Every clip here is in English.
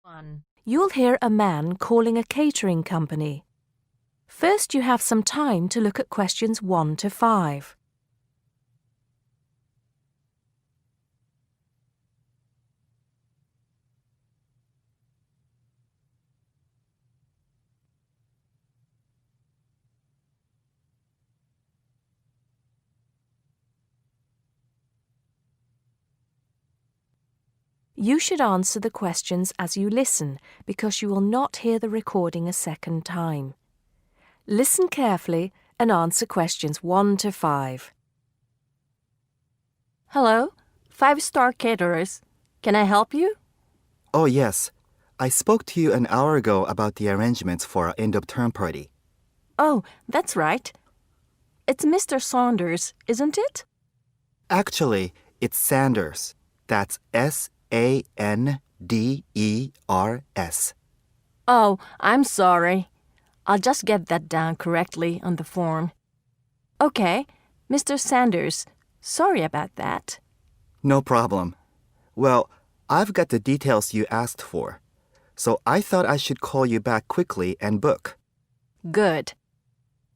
1. You'll hear a man calling a catering company. First, you have some time to look at questions 1 to 5. You should answer the questions as you listen because you will not hear the recording a second time. Listen carefully and answer questions 1 to 5. Hello, 5-star caterers. Can I help you? Oh, yes. I spoke to you an hour ago about the arrangements for our end-of-term party. Oh, that's right. It's Mr. Saunders, isn't it? Actually, it's Sanders. That's Sanders. Oh, I'm sorry. I'll just get that down correctly on the form. Okay, Mr. Sanders, sorry about that. No problem. Well, I've got the details you asked for, so I thought I should call you back quickly and book. Good.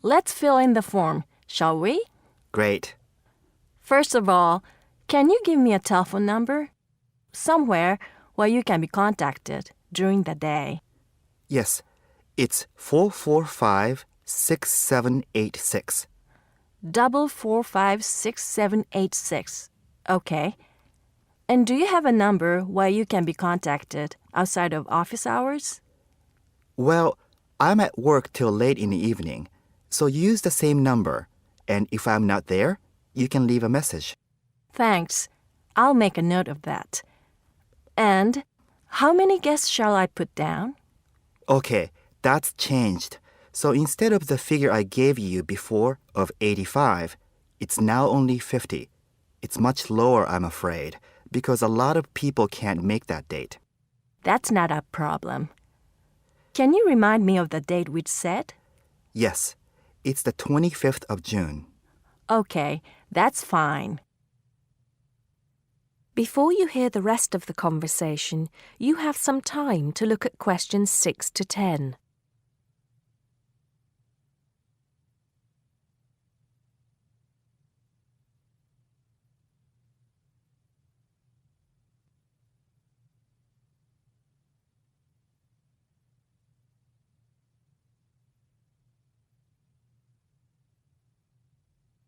Let's fill in the form, shall we? Great. First of all, can you give me a telephone number? Somewhere where you can be contacted during the day. Yes, it's 445-6786. 445-6786. Okay. And do you have a number where you can be contacted outside of office hours? Well, I'm at work till late in the evening, so use the same number, and if I'm not there, you can leave a message. Thanks. I'll make a note of that. And how many guests shall I put down? Okay, that's changed. So instead of the figure I gave you before of 85, it's now only 50. It's much lower, I'm afraid, because a lot of people can't make that date. That's not a problem. Can you remind me of the date we'd set? Yes, it's the 25th of June. Okay, that's fine. Before you hear the rest of the conversation, you have some time to look at questions 6 to 10.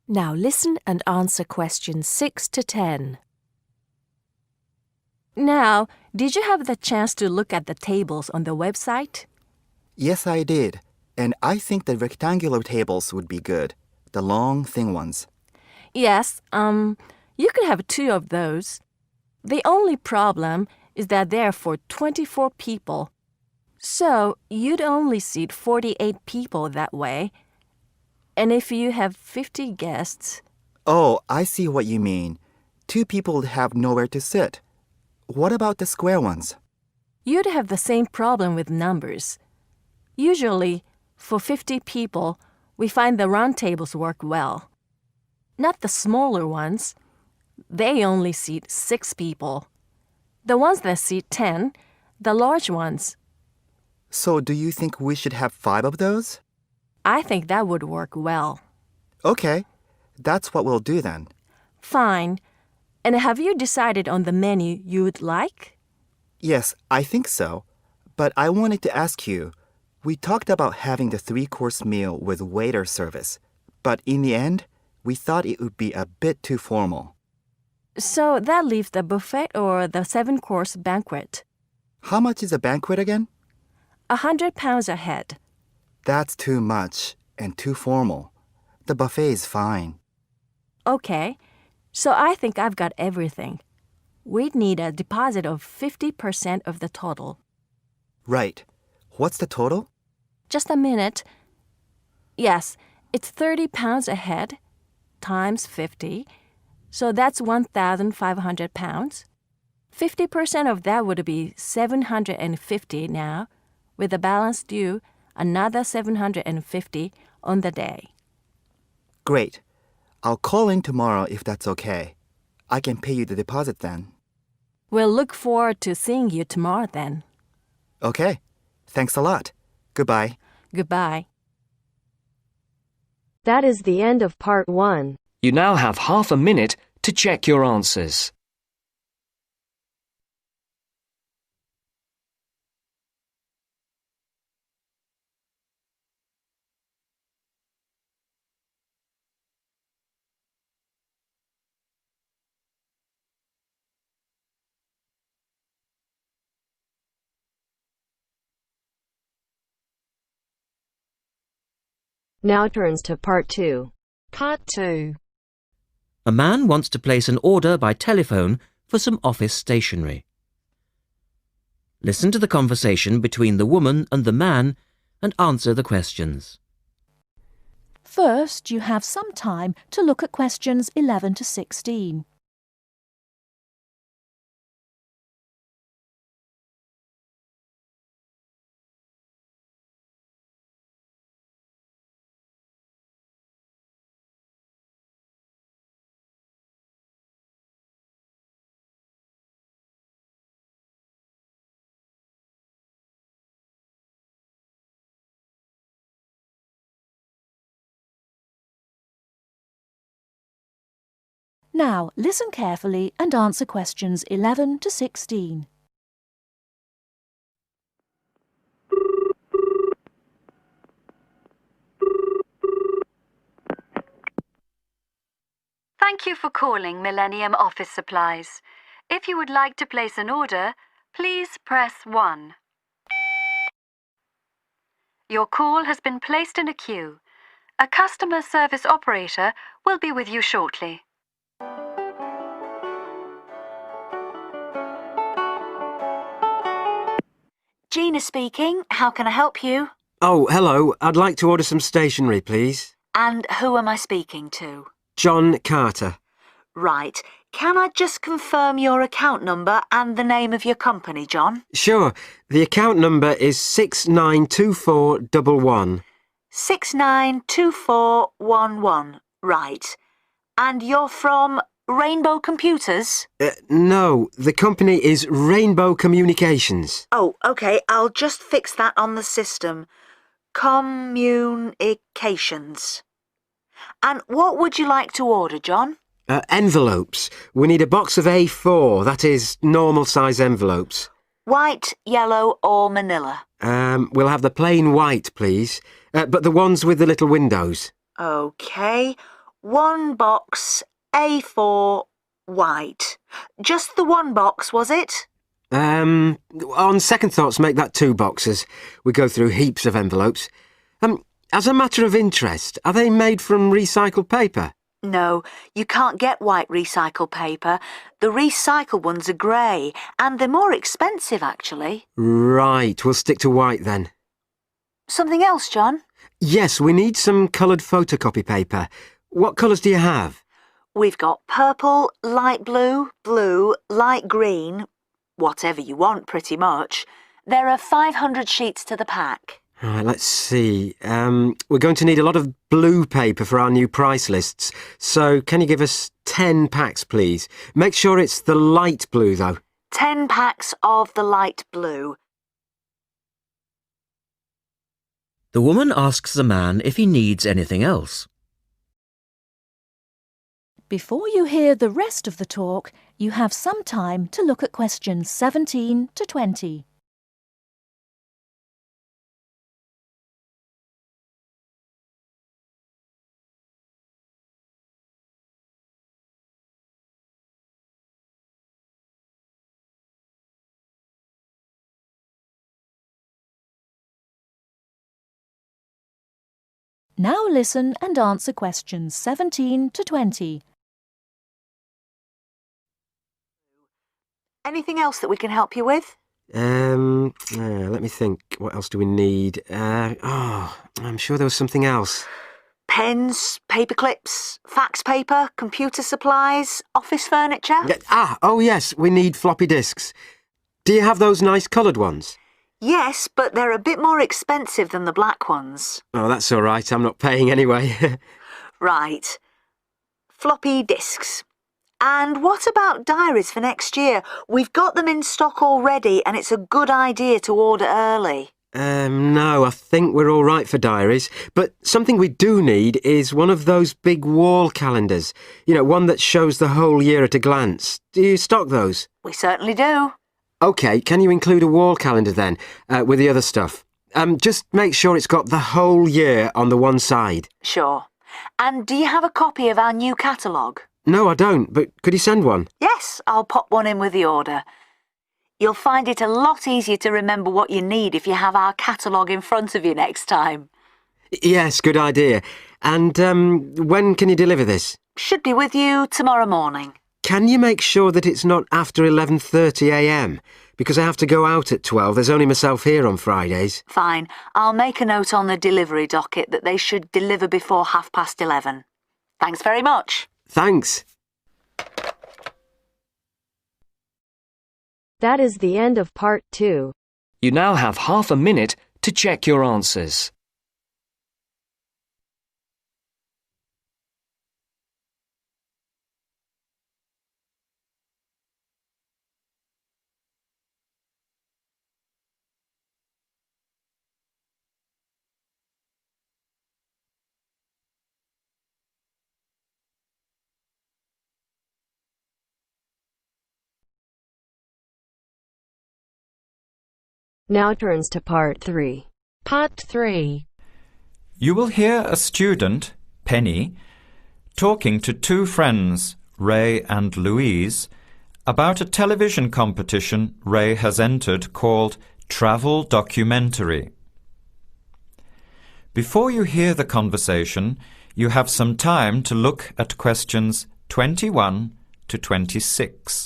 Now listen and answer questions 6 to 10. Now, did you have the chance to look at the tables on the website? Yes, I did, and I think the rectangular tables would be good, the long, thin ones. Yes, you could have 2 of those. The only problem is that they're for 24 people. So you'd only seat 48 people that way. And if you have 50 guests... Oh, I see what you mean. 2 people would have nowhere to sit. What about the square ones? You'd have the same problem with numbers. Usually, for 50 people, we find the round tables work well. Not the smaller ones. They only seat 6 people. The ones that seat 10, the large ones. So do you think we should have 5 of those? I think that would work well. Okay, that's what we'll do then. Fine. And have you decided on the menu you would like? Yes, I think so. But I wanted to ask you, we talked about having the 3-course meal with waiter service, but in the end, we thought it would be a bit too formal. So that leaves the buffet or the 7-course banquet. How much is a banquet again? £100 a head. That's too much and too formal. The buffet is fine. Okay, so I think I've got everything. We'd need a deposit of 50% of the total. Right. What's the total? Just a minute. Yes, it's £30 a head times 50, so that's £1,500. 50% of that would be $750 now, with the balance due another $750 on the day. Great. I'll call in tomorrow if that's okay. I can pay you the deposit then. We'll look forward to seeing you tomorrow then. Okay. Thanks a lot. Goodbye. Goodbye. That is the end of part 1. You now have half a minute to check your answers. Now turns to part 2. Part 2. A man wants to place an order by telephone for some office stationery. Listen to the conversation between the woman and the man and answer the questions. First, you have some time to look at questions 11 to 16. Now, listen carefully and answer questions 11 to 16. Thank you for calling Millennium Office Supplies. If you would like to place an order, please press 1. Your call has been placed in a queue. A customer service operator will be with you shortly. Gina speaking. How can I help you? Oh, hello. I'd like to order some stationery, please. And who am I speaking to? John Carter. Right. Can I just confirm your account number and the name of your company, John? Sure. The account number is 692411. 692411. Right. And you're from Rainbow Computers? No, the company is Rainbow Communications. Oh, OK. I'll just fix that on the system. Communications. And what would you like to order, John? Envelopes. We need a box of A4, that is, normal size envelopes. White, yellow or manila? We'll have the plain white, please. But the ones with the little windows. OK. One box, A4, white. Just the one box, was it? On second thoughts, make that 2 boxes. We go through heaps of envelopes. As a matter of interest, are they made from recycled paper? No, you can't get white recycled paper. The recycled ones are grey, and they're more expensive, actually. Right, we'll stick to white then. Something else, John? Yes, we need some coloured photocopy paper. What colours do you have? We've got purple, light blue, blue, light green, whatever you want, pretty much. There are 500 sheets to the pack. Right, let's see. We're going to need a lot of blue paper for our new price lists. So can you give us 10 packs, please? Make sure it's the light blue, though. 10 packs of the light blue. The woman asks the man if he needs anything else. Before you hear the rest of the talk, you have some time to look at questions 17 to 20. Now listen and answer questions 17 to 20. Anything else that we can help you with? Let me think. What else do we need? I'm sure there was something else. Pens, paper clips, fax paper, computer supplies, office furniture? Oh yes, we need floppy disks. Do you have those nice coloured ones? Yes, but they're a bit more expensive than the black ones. Oh, that's all right. I'm not paying anyway. Right. Floppy disks. And what about diaries for next year? We've got them in stock already and it's a good idea to order early. No, I think we're all right for diaries. But something we do need is one of those big wall calendars. You know, one that shows the whole year at a glance. Do you stock those? We certainly do. OK, can you include a wall calendar then, with the other stuff? Just make sure it's got the whole year on the one side. Sure. And do you have a copy of our new catalogue? No, I don't, but could you send one? Yes, I'll pop one in with the order. You'll find it a lot easier to remember what you need if you have our catalogue in front of you next time. Yes, good idea. And when can you deliver this? Should be with you tomorrow morning. Can you make sure that it's not after 11:30 a.m? Because I have to go out at 12. There's only myself here on Fridays. Fine. I'll make a note on the delivery docket that they should deliver before 11:30. Thanks very much. Thanks. That is the end of part 2. You now have half a minute to check your answers. Now turns to part 3. Part 3. You will hear a student, Penny, talking to two friends, Ray and Louise, about a television competition Ray has entered called Travel Documentary. Before you hear the conversation, you have some time to look at questions 21 to 26.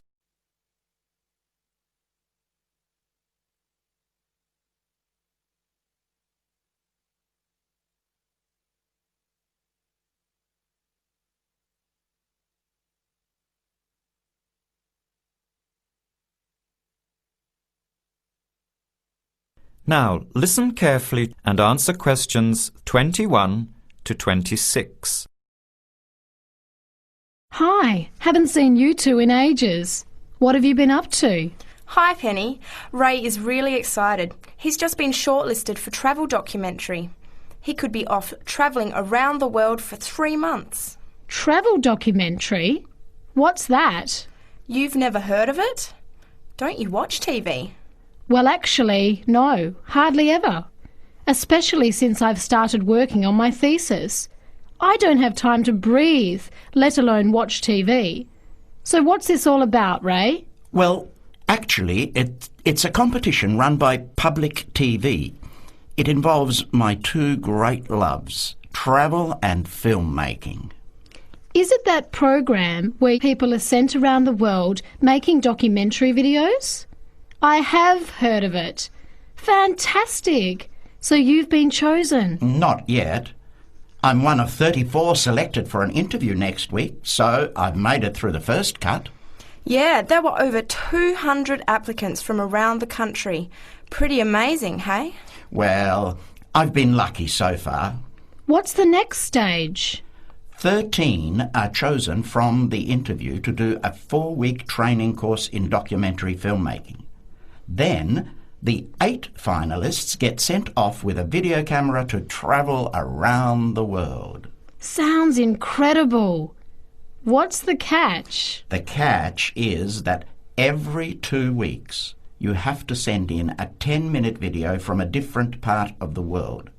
Now, listen carefully and answer questions 21 to 26. Hi, haven't seen you two in ages. What have you been up to? Hi, Penny. Ray is really excited. He's just been shortlisted for Travel Documentary. He could be off travelling around the world for 3 months. Travel Documentary? What's that? You've never heard of it? Don't you watch TV? Well, actually, no, hardly ever. Especially since I've started working on my thesis. I don't have time to breathe, let alone watch TV. So what's this all about, Ray? Well, actually, it's a competition run by public TV. It involves my two great loves, travel and filmmaking. Is it that program where people are sent around the world making documentary videos? I have heard of it. Fantastic! So you've been chosen? Not yet. I'm one of 34 selected for an interview next week, so I've made it through the first cut. Yeah, there were over 200 applicants from around the country. Pretty amazing, hey? Well, I've been lucky so far. What's the next stage? 13 are chosen from the interview to do a 4-week training course in documentary filmmaking. Then, the 8 finalists get sent off with a video camera to travel around the world. Sounds incredible. What's the catch? The catch is that every 2 weeks you have to send in a 10-minute video from a different part of the world.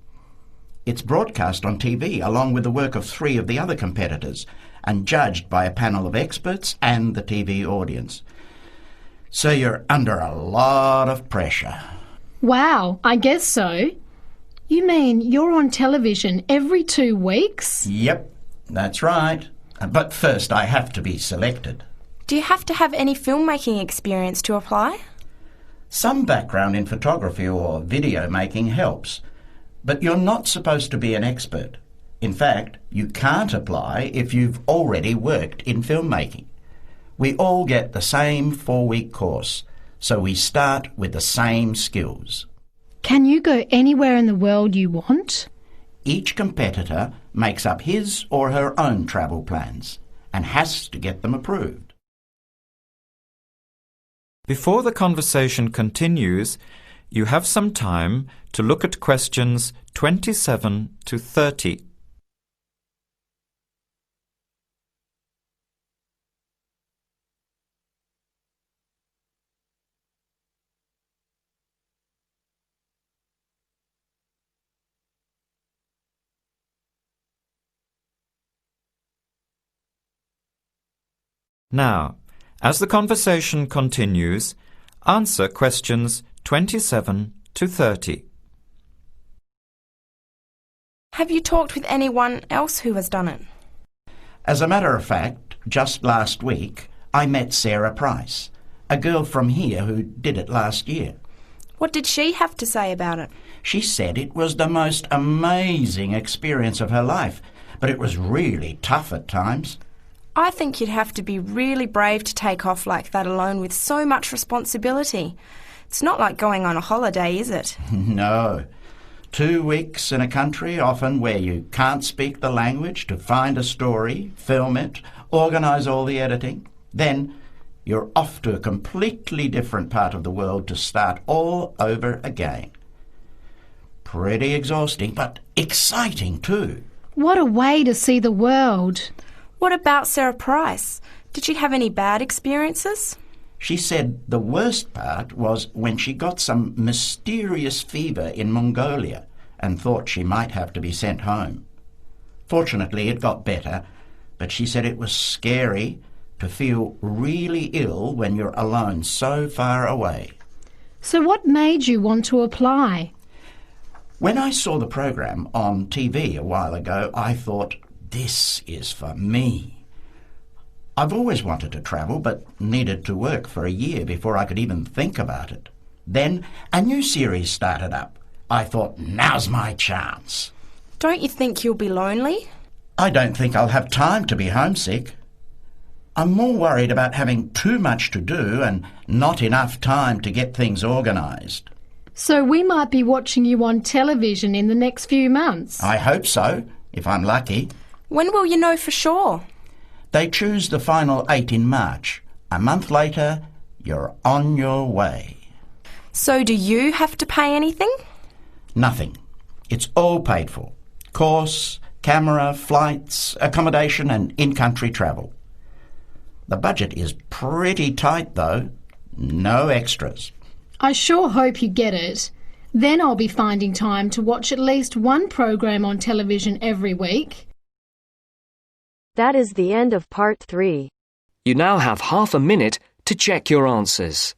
It's broadcast on TV along with the work of 3 of the other competitors and judged by a panel of experts and the TV audience. So you're under a lot of pressure. Wow, I guess so. You mean you're on television every 2 weeks? Yep, that's right. But first I have to be selected. Do you have to have any filmmaking experience to apply? Some background in photography or video making helps, but you're not supposed to be an expert. In fact, you can't apply if you've already worked in filmmaking. We all get the same 4-week course, so we start with the same skills. Can you go anywhere in the world you want? Each competitor makes up his or her own travel plans, and has to get them approved. Before the conversation continues, you have some time to look at questions 27 to 30. Now, as the conversation continues, answer questions 27 to 30. Have you talked with anyone else who has done it? As a matter of fact, just last week, I met Sarah Price, a girl from here who did it last year. What did she have to say about it? She said it was the most amazing experience of her life, but it was really tough at times. I think you'd have to be really brave to take off like that alone with so much responsibility. It's not like going on a holiday, is it? No. 2 weeks in a country often where you can't speak the language to find a story, film it, organise all the editing. Then you're off to a completely different part of the world to start all over again. Pretty exhausting, but exciting too. What a way to see the world. What about Sarah Price? Did she have any bad experiences? She said the worst part was when she got some mysterious fever in Mongolia and thought she might have to be sent home. Fortunately, it got better, but she said it was scary to feel really ill when you're alone so far away. So what made you want to apply? When I saw the program on TV a while ago, I thought, this is for me. I've always wanted to travel, but needed to work for a year before I could even think about it. Then a new series started up. I thought, now's my chance. Don't you think you'll be lonely? I don't think I'll have time to be homesick. I'm more worried about having too much to do and not enough time to get things organised. So we might be watching you on television in the next few months. I hope so, if I'm lucky. When will you know for sure? They choose the final 8 in March. A month later, you're on your way. So do you have to pay anything? Nothing. It's all paid for. Course, camera, flights, accommodation and in-country travel. The budget is pretty tight though. No extras. I sure hope you get it. Then I'll be finding time to watch at least one program on television every week. That is the end of part 3. You now have half a minute to check your answers.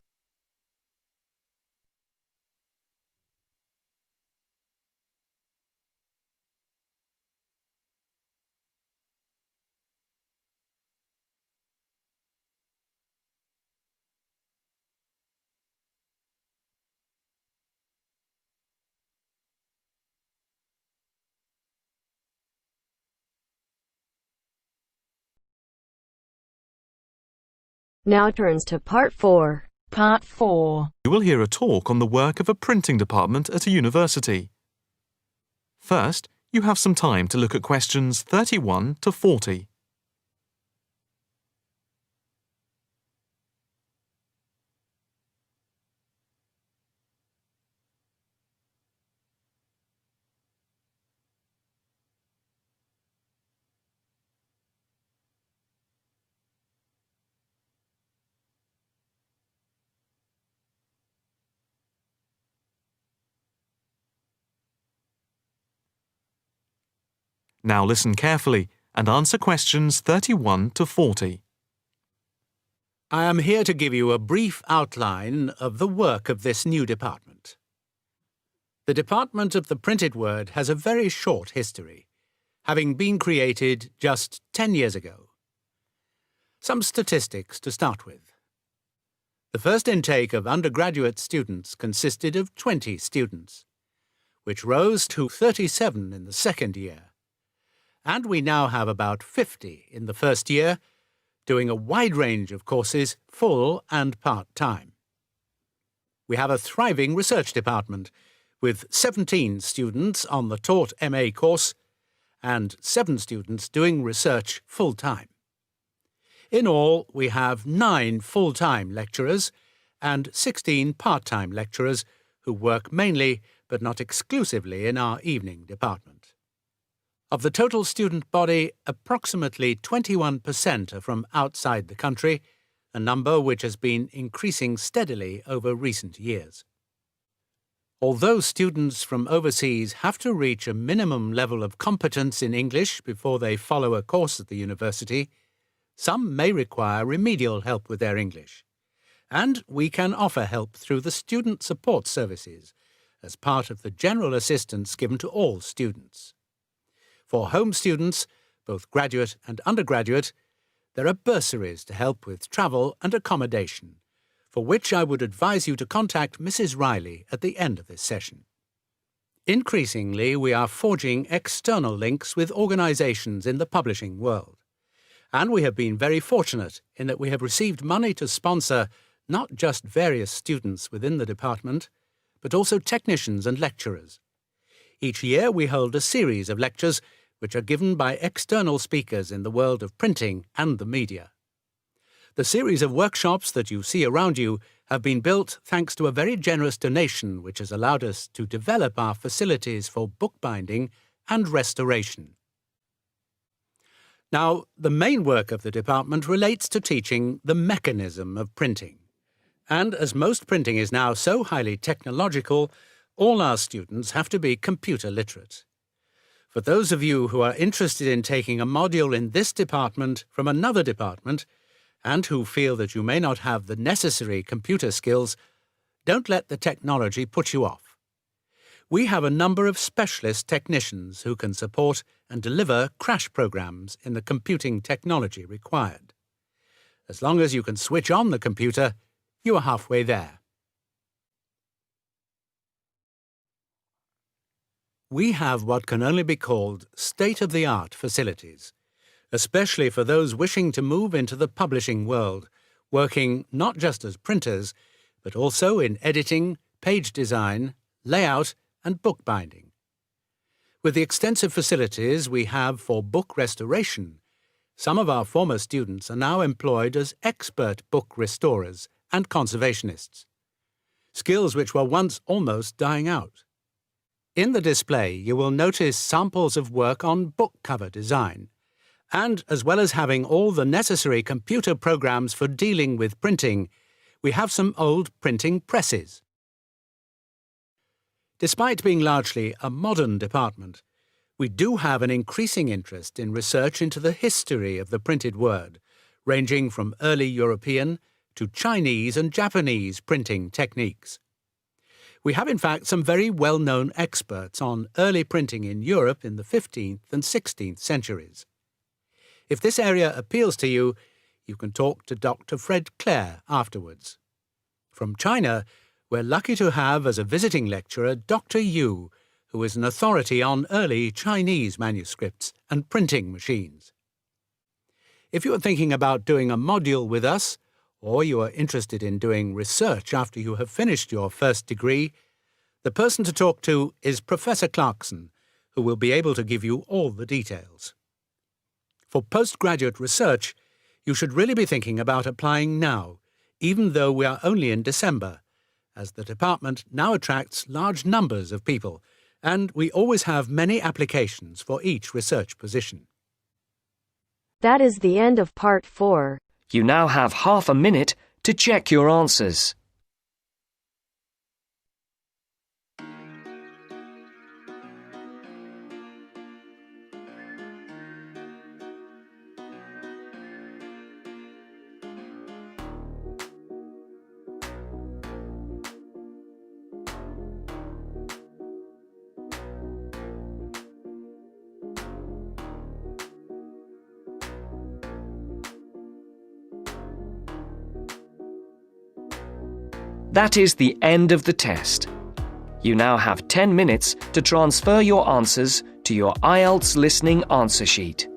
Now turns to part 4. Part 4. You will hear a talk on the work of a printing department at a university. First, you have some time to look at questions 31 to 40. Now listen carefully and answer questions 31 to 40. I am here to give you a brief outline of the work of this new department. The Department of the Printed Word has a very short history, having been created just 10 years ago. Some statistics to start with. The first intake of undergraduate students consisted of 20 students, which rose to 37 in the second year. And we now have about 50 in the first year, doing a wide range of courses, full and part-time. We have a thriving research department, with 17 students on the taught MA course and 7 students doing research full-time. In all, we have 9 full-time lecturers and 16 part-time lecturers who work mainly but not exclusively in our evening department. Of the total student body, approximately 21% are from outside the country, a number which has been increasing steadily over recent years. Although students from overseas have to reach a minimum level of competence in English before they follow a course at the university, some may require remedial help with their English, and we can offer help through the Student Support Services as part of the general assistance given to all students. For home students, both graduate and undergraduate, there are bursaries to help with travel and accommodation, for which I would advise you to contact Mrs. Riley at the end of this session. Increasingly, we are forging external links with organisations in the publishing world, and we have been very fortunate in that we have received money to sponsor not just various students within the department, but also technicians and lecturers. Each year we hold a series of lectures which are given by external speakers in the world of printing and the media. The series of workshops that you see around you have been built thanks to a very generous donation which has allowed us to develop our facilities for bookbinding and restoration. Now, the main work of the department relates to teaching the mechanism of printing. And as most printing is now so highly technological, all our students have to be computer literate. For those of you who are interested in taking a module in this department from another department, and who feel that you may not have the necessary computer skills, don't let the technology put you off. We have a number of specialist technicians who can support and deliver crash programs in the computing technology required. As long as you can switch on the computer, you are halfway there. We have what can only be called state-of-the-art facilities, especially for those wishing to move into the publishing world, working not just as printers, but also in editing, page design, layout, and bookbinding. With the extensive facilities we have for book restoration, some of our former students are now employed as expert book restorers and conservationists, skills which were once almost dying out. In the display, you will notice samples of work on book cover design, and as well as having all the necessary computer programs for dealing with printing, we have some old printing presses. Despite being largely a modern department, we do have an increasing interest in research into the history of the printed word, ranging from early European to Chinese and Japanese printing techniques. We have in fact some very well-known experts on early printing in Europe in the 15th and 16th centuries. If this area appeals to you, you can talk to Dr. Fred Clare afterwards. From China, we're lucky to have as a visiting lecturer Dr. Yu, who is an authority on early Chinese manuscripts and printing machines. If you are thinking about doing a module with us, or you are interested in doing research after you have finished your first degree, the person to talk to is Professor Clarkson, who will be able to give you all the details. For postgraduate research, you should really be thinking about applying now, even though we are only in December, as the department now attracts large numbers of people, and we always have many applications for each research position. That is the end of part 4. You now have half a minute to check your answers. That is the end of the test. You now have 10 minutes to transfer your answers to your IELTS listening answer sheet.